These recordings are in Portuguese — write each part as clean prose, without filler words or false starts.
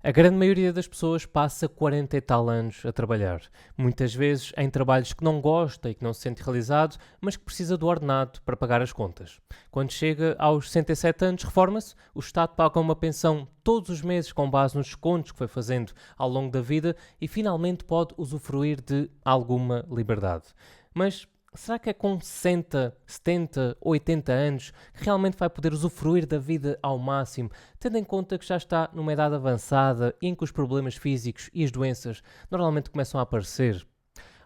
A grande maioria das pessoas passa 40 e tal anos a trabalhar, muitas vezes em trabalhos que não gosta e que não se sente realizado, mas que precisa do ordenado para pagar as contas. Quando chega aos 67 anos, reforma-se, o Estado paga uma pensão todos os meses com base nos descontos que foi fazendo ao longo da vida e finalmente pode usufruir de alguma liberdade. Mas será que é com 60, 70 ou 80 anos que realmente vai poder usufruir da vida ao máximo, tendo em conta que já está numa idade avançada e em que os problemas físicos e as doenças normalmente começam a aparecer?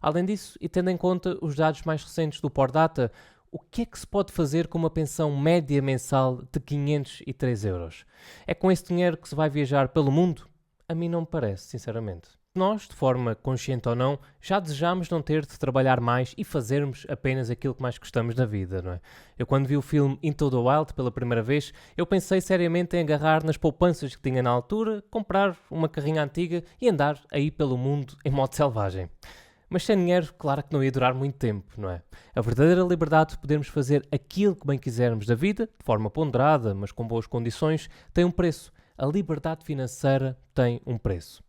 Além disso, e tendo em conta os dados mais recentes do Pordata, o que é que se pode fazer com uma pensão média mensal de 503 euros? É com esse dinheiro que se vai viajar pelo mundo? A mim não me parece, sinceramente. Nós, de forma consciente ou não, já desejamos não ter de trabalhar mais e fazermos apenas aquilo que mais gostamos na vida, não é? Eu quando vi o filme Into the Wild pela primeira vez, eu pensei seriamente em agarrar nas poupanças que tinha na altura, comprar uma carrinha antiga e andar aí pelo mundo em modo selvagem. Mas sem dinheiro, claro que não ia durar muito tempo, não é? A verdadeira liberdade de podermos fazer aquilo que bem quisermos da vida, de forma ponderada, mas com boas condições, tem um preço. A liberdade financeira tem um preço.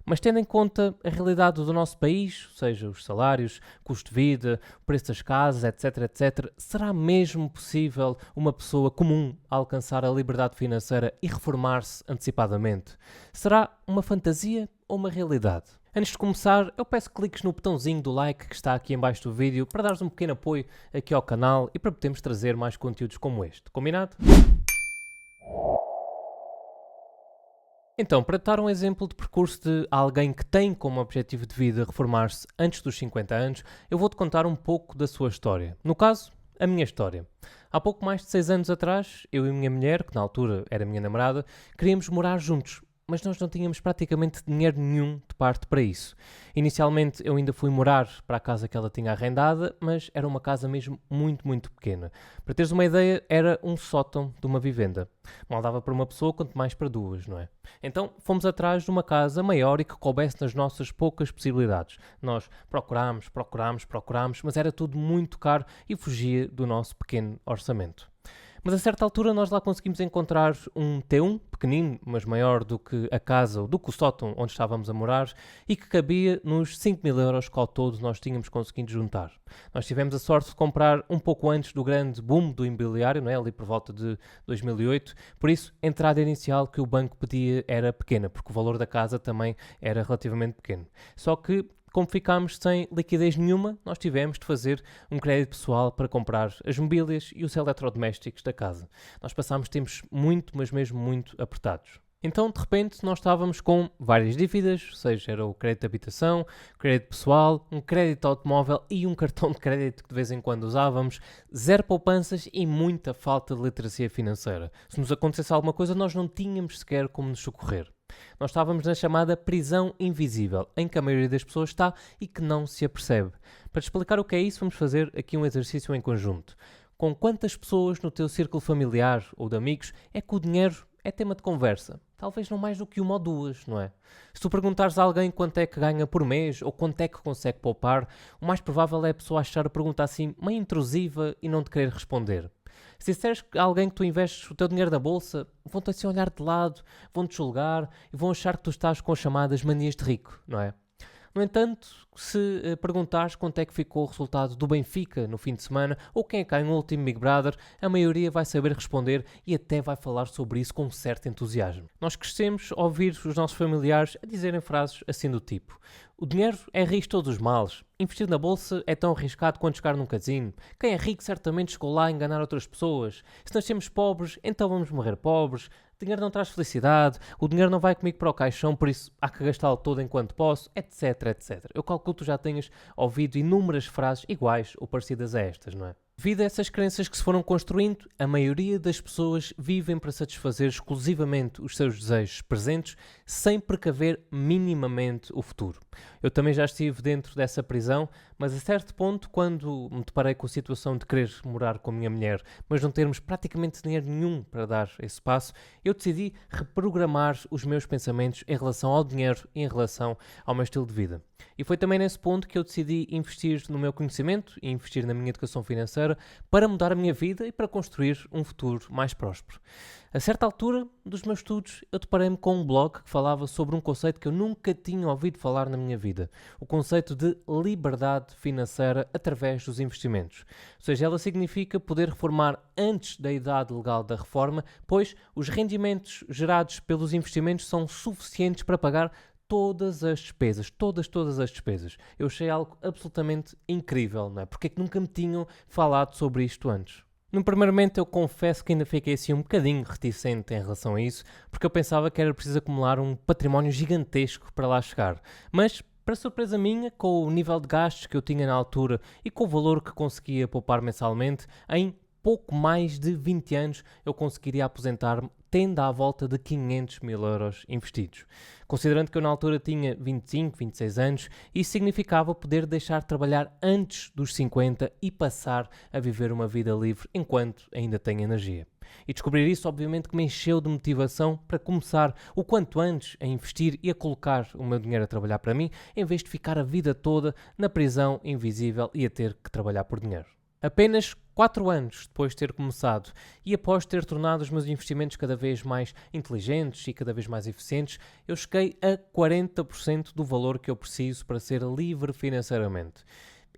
Mas tendo em conta a realidade do nosso país, ou seja, os salários, custo de vida, o preço das casas, etc, etc, será mesmo possível uma pessoa comum alcançar a liberdade financeira e reformar-se antecipadamente? Será uma fantasia ou uma realidade? Antes de começar, eu peço que cliques no botãozinho do like que está aqui em baixo do vídeo para dares um pequeno apoio aqui ao canal e para podermos trazer mais conteúdos como este. Combinado? Então, para dar um exemplo de percurso de alguém que tem como objetivo de vida reformar-se antes dos 50 anos, eu vou-te contar um pouco da sua história. No caso, a minha história. Há pouco mais de 6 anos atrás, eu e a minha mulher, que na altura era minha namorada, queríamos morar juntos, mas nós não tínhamos praticamente dinheiro nenhum de parte para isso. Inicialmente eu ainda fui morar para a casa que ela tinha arrendada, mas era uma casa mesmo muito, muito pequena. Para teres uma ideia, era um sótão de uma vivenda. Mal dava para uma pessoa, quanto mais para duas, não é? Então fomos atrás de uma casa maior e que coubesse nas nossas poucas possibilidades. Nós procurámos, mas era tudo muito caro e fugia do nosso pequeno orçamento. Mas a certa altura nós lá conseguimos encontrar um T1, pequenino, mas maior do que a casa, do que o sótão onde estávamos a morar, e que cabia nos 5.000 euros que ao todo nós tínhamos conseguido juntar. Nós tivemos a sorte de comprar um pouco antes do grande boom do imobiliário, não é? Ali por volta de 2008, por isso a entrada inicial que o banco pedia era pequena, porque o valor da casa também era relativamente pequeno. Só que como ficámos sem liquidez nenhuma, nós tivemos de fazer um crédito pessoal para comprar as mobílias e os eletrodomésticos da casa. Nós passámos tempos muito, mas mesmo muito apertados. Então, de repente, nós estávamos com várias dívidas, ou seja, era o crédito de habitação, crédito pessoal, um crédito de automóvel e um cartão de crédito que de vez em quando usávamos, zero poupanças e muita falta de literacia financeira. Se nos acontecesse alguma coisa, nós não tínhamos sequer como nos socorrer. Nós estávamos na chamada prisão invisível, em que a maioria das pessoas está e que não se apercebe. Para te explicar o que é isso, vamos fazer aqui um exercício em conjunto. Com quantas pessoas no teu círculo familiar ou de amigos é que o dinheiro é tema de conversa? Talvez não mais do que uma ou duas, não é? Se tu perguntares a alguém quanto é que ganha por mês ou quanto é que consegue poupar, o mais provável é a pessoa achar a pergunta assim meio intrusiva e não te querer responder. Se disseres a alguém que tu investes o teu dinheiro na bolsa, vão-te assim olhar de lado, vão-te julgar e vão achar que tu estás com as chamadas manias de rico, não é? No entanto, se perguntares quanto é que ficou o resultado do Benfica no fim de semana ou quem é que ganhou o último Big Brother, a maioria vai saber responder e até vai falar sobre isso com certo entusiasmo. Nós crescemos a ouvir os nossos familiares a dizerem frases assim do tipo: o dinheiro é raiz de todos os males. Investir na bolsa é tão arriscado quanto jogar num casino. Quem é rico certamente chegou lá a enganar outras pessoas. Se nascemos pobres, então vamos morrer pobres. O dinheiro não traz felicidade, o dinheiro não vai comigo para o caixão, por isso há que gastá-lo todo enquanto posso, etc, etc. Eu calculo que tu já tenhas ouvido inúmeras frases iguais ou parecidas a estas, não é? Devido a essas crenças que se foram construindo, a maioria das pessoas vivem para satisfazer exclusivamente os seus desejos presentes, sem precaver minimamente o futuro. Eu também já estive dentro dessa prisão, mas a certo ponto, quando me deparei com a situação de querer morar com a minha mulher, mas não termos praticamente dinheiro nenhum para dar esse passo, eu decidi reprogramar os meus pensamentos em relação ao dinheiro e em relação ao meu estilo de vida. E foi também nesse ponto que eu decidi investir no meu conhecimento e investir na minha educação financeira, financeira para mudar a minha vida e para construir um futuro mais próspero. A certa altura dos meus estudos, eu deparei-me com um blog que falava sobre um conceito que eu nunca tinha ouvido falar na minha vida. O conceito de liberdade financeira através dos investimentos. Ou seja, ela significa poder reformar antes da idade legal da reforma, pois os rendimentos gerados pelos investimentos são suficientes para pagar todas as despesas, todas as despesas. Eu achei algo absolutamente incrível, não é? Porque é que nunca me tinham falado sobre isto antes? No primeiro momento eu confesso que ainda fiquei assim um bocadinho reticente em relação a isso, porque eu pensava que era preciso acumular um património gigantesco para lá chegar. Mas, para surpresa minha, com o nível de gastos que eu tinha na altura e com o valor que conseguia poupar mensalmente, em pouco mais de 20 anos eu conseguiria aposentar-me tendo à volta de 500 mil euros investidos. Considerando que eu na altura tinha 25, 26 anos, isso significava poder deixar de trabalhar antes dos 50 e passar a viver uma vida livre enquanto ainda tenho energia. E descobrir isso obviamente que me encheu de motivação para começar o quanto antes a investir e a colocar o meu dinheiro a trabalhar para mim, em vez de ficar a vida toda na prisão invisível e a ter que trabalhar por dinheiro. Apenas 4 anos depois de ter começado e após ter tornado os meus investimentos cada vez mais inteligentes e cada vez mais eficientes, eu cheguei a 40% do valor que eu preciso para ser livre financeiramente.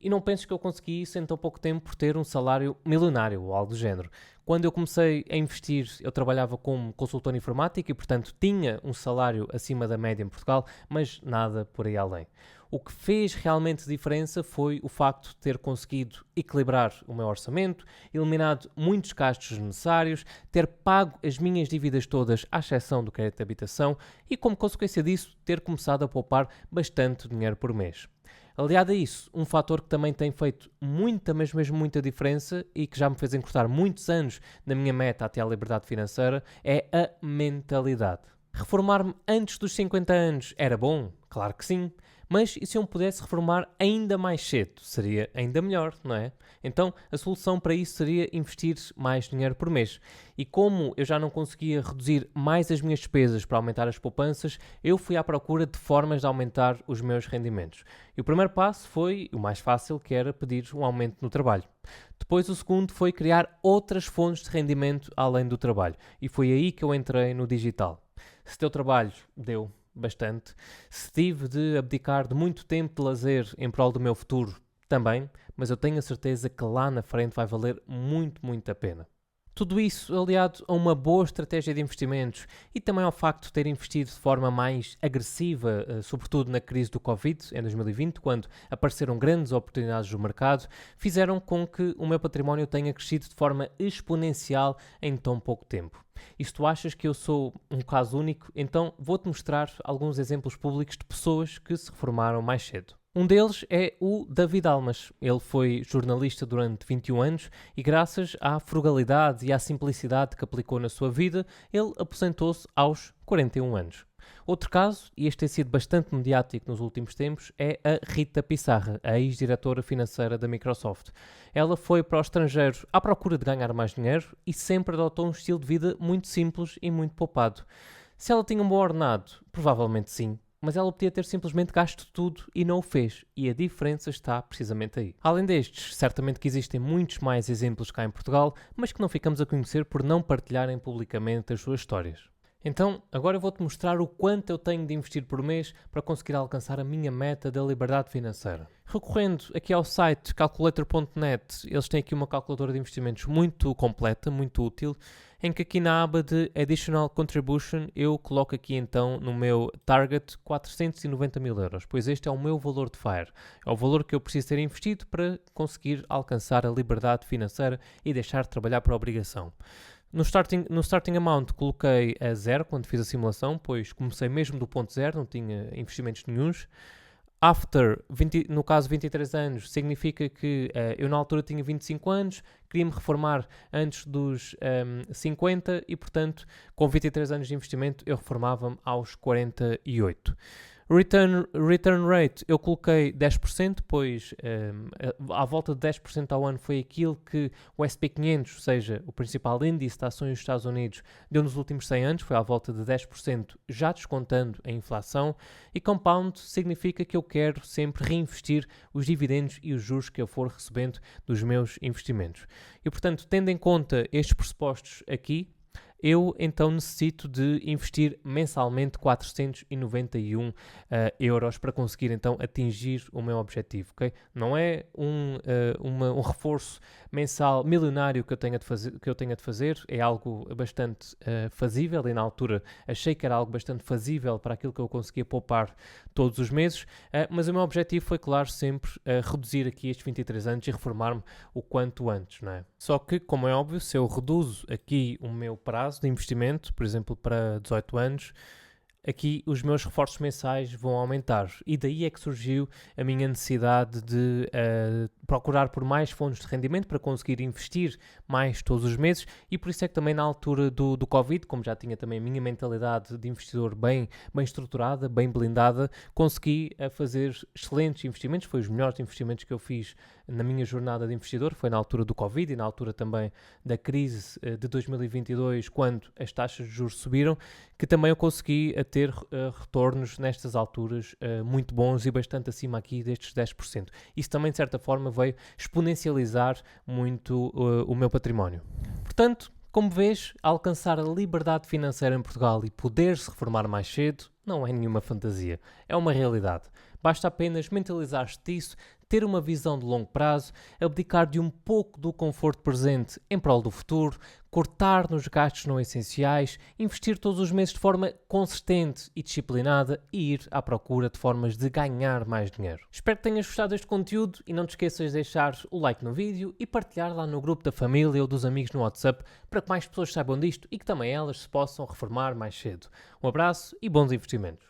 E não penso que eu consegui isso em tão pouco tempo por ter um salário milionário ou algo do género. Quando eu comecei a investir, eu trabalhava como consultor informático e, portanto, tinha um salário acima da média em Portugal, mas nada por aí além. O que fez realmente diferença foi o facto de ter conseguido equilibrar o meu orçamento, eliminado muitos gastos desnecessários, ter pago as minhas dívidas todas, à exceção do crédito de habitação, e como consequência disso, ter começado a poupar bastante dinheiro por mês. Aliado a isso, um fator que também tem feito muita, mas mesmo muita diferença e que já me fez encurtar muitos anos na minha meta até à liberdade financeira é a mentalidade. Reformar-me antes dos 50 anos era bom? Claro que sim. Mas e se eu me pudesse reformar ainda mais cedo? Seria ainda melhor, não é? Então, a solução para isso seria investir mais dinheiro por mês. E como eu já não conseguia reduzir mais as minhas despesas para aumentar as poupanças, eu fui à procura de formas de aumentar os meus rendimentos. E o primeiro passo foi o mais fácil, que era pedir um aumento no trabalho. Depois o segundo foi criar outras fontes de rendimento além do trabalho. E foi aí que eu entrei no digital. Se deu trabalho, deu bastante. Se tive de abdicar de muito tempo de lazer em prol do meu futuro, também, mas eu tenho a certeza que lá na frente vai valer muito, muito a pena. Tudo isso aliado a uma boa estratégia de investimentos e também ao facto de ter investido de forma mais agressiva, sobretudo na crise do Covid, em 2020, quando apareceram grandes oportunidades no mercado, fizeram com que o meu património tenha crescido de forma exponencial em tão pouco tempo. E se tu achas que eu sou um caso único, então vou-te mostrar alguns exemplos públicos de pessoas que se reformaram mais cedo. Um deles é o David Almas. Ele foi jornalista durante 21 anos e graças à frugalidade e à simplicidade que aplicou na sua vida, ele aposentou-se aos 41 anos. Outro caso, e este tem sido bastante mediático nos últimos tempos, é a Rita Pissarra, a ex-diretora financeira da Microsoft. Ela foi para o estrangeiro à procura de ganhar mais dinheiro e sempre adotou um estilo de vida muito simples e muito poupado. Se ela tinha um bom ordenado, provavelmente sim. Mas ela podia ter simplesmente gasto tudo e não o fez, e a diferença está precisamente aí. Além destes, certamente que existem muitos mais exemplos cá em Portugal, mas que não ficamos a conhecer por não partilharem publicamente as suas histórias. Então, agora eu vou-te mostrar o quanto eu tenho de investir por mês para conseguir alcançar a minha meta da liberdade financeira. Recorrendo aqui ao site calculator.net, eles têm aqui uma calculadora de investimentos muito completa, muito útil, em que aqui na aba de Additional Contribution eu coloco aqui então no meu target 490 mil euros, pois este é o meu valor de FIRE. É o valor que eu preciso ter investido para conseguir alcançar a liberdade financeira e deixar de trabalhar por obrigação. No starting amount coloquei a 0 quando fiz a simulação, pois comecei mesmo do ponto 0, não tinha investimentos nenhuns. After, no caso 23 anos, significa que eu na altura tinha 25 anos, queria-me reformar antes dos 50 e, portanto, com 23 anos de investimento eu reformava-me aos 48. Return rate, eu coloquei 10%, pois à volta de 10% ao ano foi aquilo que o SP500, ou seja, o principal índice de ações dos Estados Unidos, deu nos últimos 100 anos, foi à volta de 10%, já descontando a inflação, e compound significa que eu quero sempre reinvestir os dividendos e os juros que eu for recebendo dos meus investimentos. E, portanto, tendo em conta estes pressupostos aqui, eu então necessito de investir mensalmente 491 euros para conseguir então atingir o meu objetivo, ok? Não é um reforço mensal milionário que eu tenha de fazer, é algo bastante fazível, e na altura achei que era algo bastante fazível para aquilo que eu conseguia poupar todos os meses, mas o meu objetivo foi, claro, sempre reduzir aqui estes 23 anos e reformar-me o quanto antes, não é? Só que, como é óbvio, se eu reduzo aqui o meu prazo de investimento, por exemplo, para 18 anos, aqui os meus reforços mensais vão aumentar. E daí é que surgiu a minha necessidade de procurar por mais fundos de rendimento para conseguir investir mais todos os meses, e por isso é que também na altura do Covid, como já tinha também a minha mentalidade de investidor bem estruturada, bem blindada, consegui fazer excelentes investimentos. Foi os melhores investimentos que eu fiz na minha jornada de investidor, foi na altura do Covid e na altura também da crise de 2022, quando as taxas de juros subiram, que também eu consegui ter retornos nestas alturas muito bons e bastante acima aqui destes 10%. Isso também, de certa forma, veio exponencializar muito o meu património. Portanto, como vês, alcançar a liberdade financeira em Portugal e poder-se reformar mais cedo não é nenhuma fantasia, é uma realidade. Basta apenas mentalizar-te disso, ter uma visão de longo prazo, abdicar de um pouco do conforto presente em prol do futuro, cortar nos gastos não essenciais, investir todos os meses de forma consistente e disciplinada e ir à procura de formas de ganhar mais dinheiro. Espero que tenhas gostado deste conteúdo e não te esqueças de deixar o like no vídeo e partilhar lá no grupo da família ou dos amigos no WhatsApp para que mais pessoas saibam disto e que também elas se possam reformar mais cedo. Um abraço e bons investimentos.